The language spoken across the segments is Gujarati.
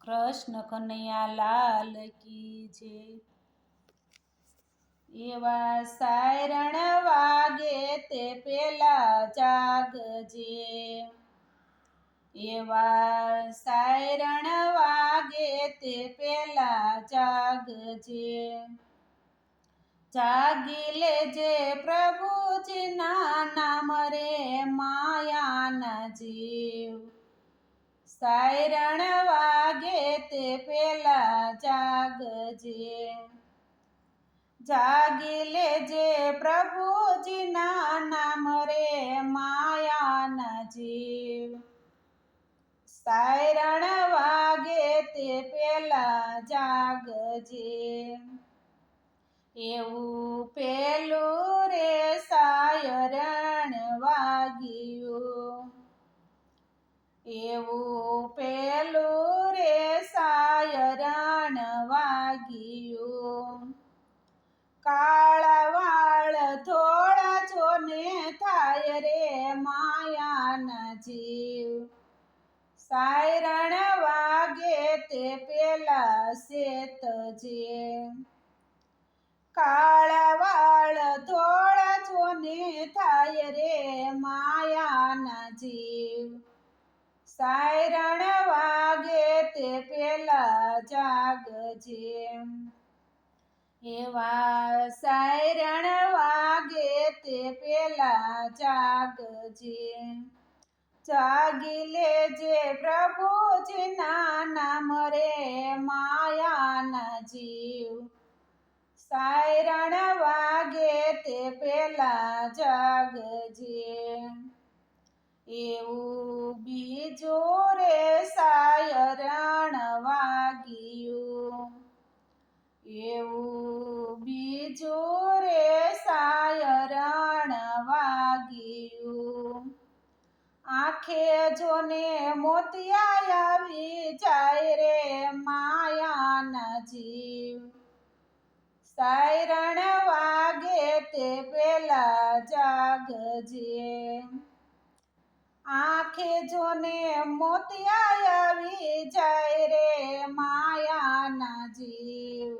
કૃષ્ણ કનૈયા લાલ કી જય। એવા સાયરણ વાગે તે પેલા જાગજે, એવા સાયરણ વાગે તે પેલા જાગજે। જાગી લેજે પ્રભુજીના નામ રે માયાના જીવ, સાયરણ વાગે તે પેલા જાગજે। જાગી લેજે પ્રભુજીના નામ રે માયાના જીવ, સાયરણ વાગે તે પેલા જાગજે। એવું પેલું રે સાયરણ વાગ્યું, એવું પેલું રે સાયરણ વાગ્યું। કાળા વાળ ધોળા જોને થાય રે માયાના જીવ, સાયરણ વાગે તે પેલા સેતજે। કાળા વાળ ધોળા જોને થાય રે માયાના જીવ, સાયરણ વાગે તે પેલા જાગજે। એવા સાયરણ વાગે તે પેલા જાગજે। જાગી લેજે પ્રભુજીના નામ રે માયાના જીવ, સાયરણ વાગે તે પેલા જાગજે। એવું બીજું રે સાયરણ વાગ્યું, એવું બીજું રે સાયરણ વાગ્યું। આંખે જોને મોતિયા આવી જાય રે માયાના જીવ, સાયરણ વાગે તે પેલા જાગજે। આંખે જોને મોતિયા આવી જાય રે માયાના જીવ,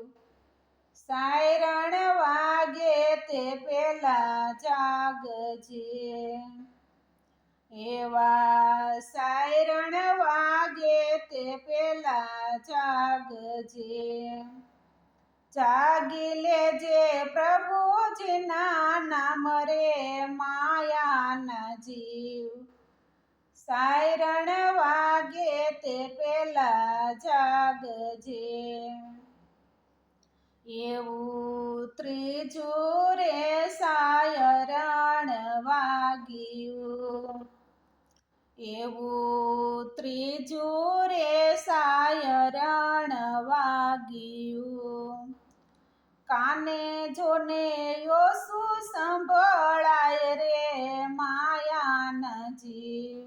સાયરણ વાગે તે પેલા જાગજે। એવા સાયરણ વાગે તે પેલા જાગજે। જાગી લેજે પ્રભુજીના નામ રે માયાના જીવ, સાયરણ વાગે તે પેલા જાગજે। એવું ત્રીજું રે સાયરણ વાગ્યું, એવું ત્રીજું રે સાયરણ વાગ્યું। કાને જોને ઓસું સંભળાય રે માયાના જીવ,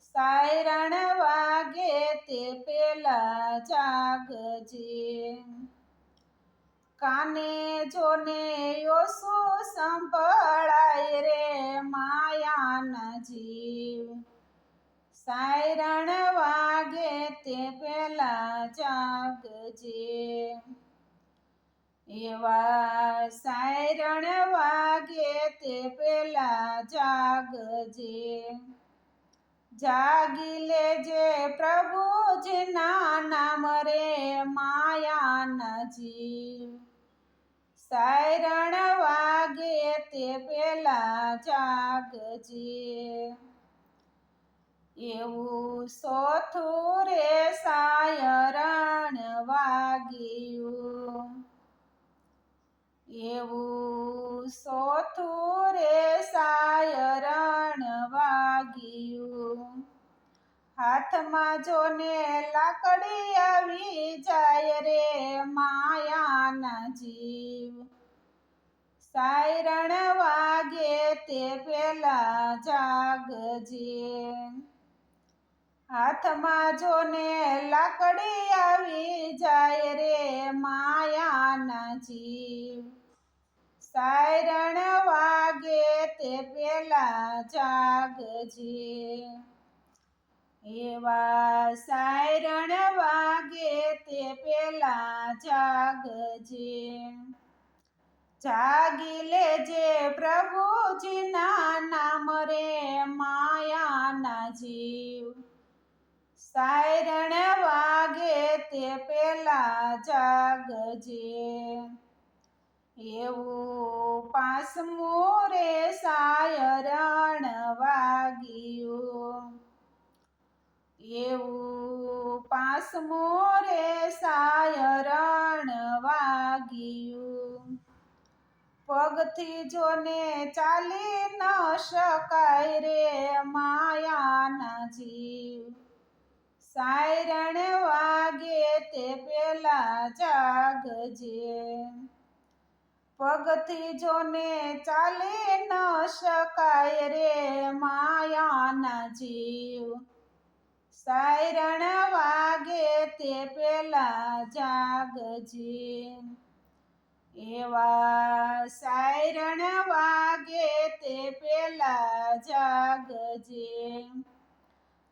સાયરણ વાગે તે પેલા જાગજે। કાને જોને ઓસું સંભળાય રે માયાના જીવ, સાયરણ વાગે તે પેલા જાગજે। એવા સાયરણ વાગે તે પેલા જાગજે। જાગી લેજે પ્રભુજીના નામ રે માયાના જીવ, સાયરણ વાગે તે પેલા જાગજે। એવું ચોથું રે સાયરણ વાગ્યું, એવું ચોથું રે સાયરણ વાગ્યું। હાથમાં જોને લાકડી આવી જાય રે માયાના જીવ, સાયરણ વાગે તે પેલા જાગજે। હાથમાં જોને લાકડી આવી જાય રે માયાના જીવ, સાયરણ વાગે તે પેલા જાગજે। એવા સાયરણ વાગે જાગજે. જાગી લેજે પ્રભુજીના નામ રે માયાના જીવ. સાયરણ વાગે તે પેલા જાગજે. એવું પાંચમું રે સાયરણ વાગ્યું. એવું પાંચમું રે સાયરણ વાગ્યું. પગથી જોને ચાલી ન શકાય રે માયાના જીવ. સાયરણ વાગે તે પેલા જાગજે. પગથી જોને ચાલી ન શકાય રે માયાના જીવ. સાયરણ વાગે તે પેલા જાગજે. એવા સાયરણ વાગે તે પેલા જાગજે.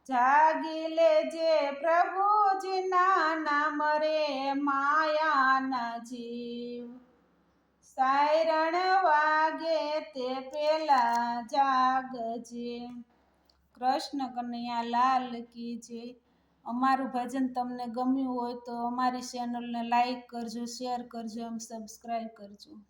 જાગી લેજે પ્રભુજીના નામ રે માયાના જીવ. સાયરણ વાગે તે પેલા જાગજે. કૃષ્ણ કનૈયા લાલ કી જય. અમારું ભજન તમને ગમ્યું હોય તો અમારી ચેનલને લાઈક કરજો, શેર કરજો અને સબસ્ક્રાઈબ કરજો.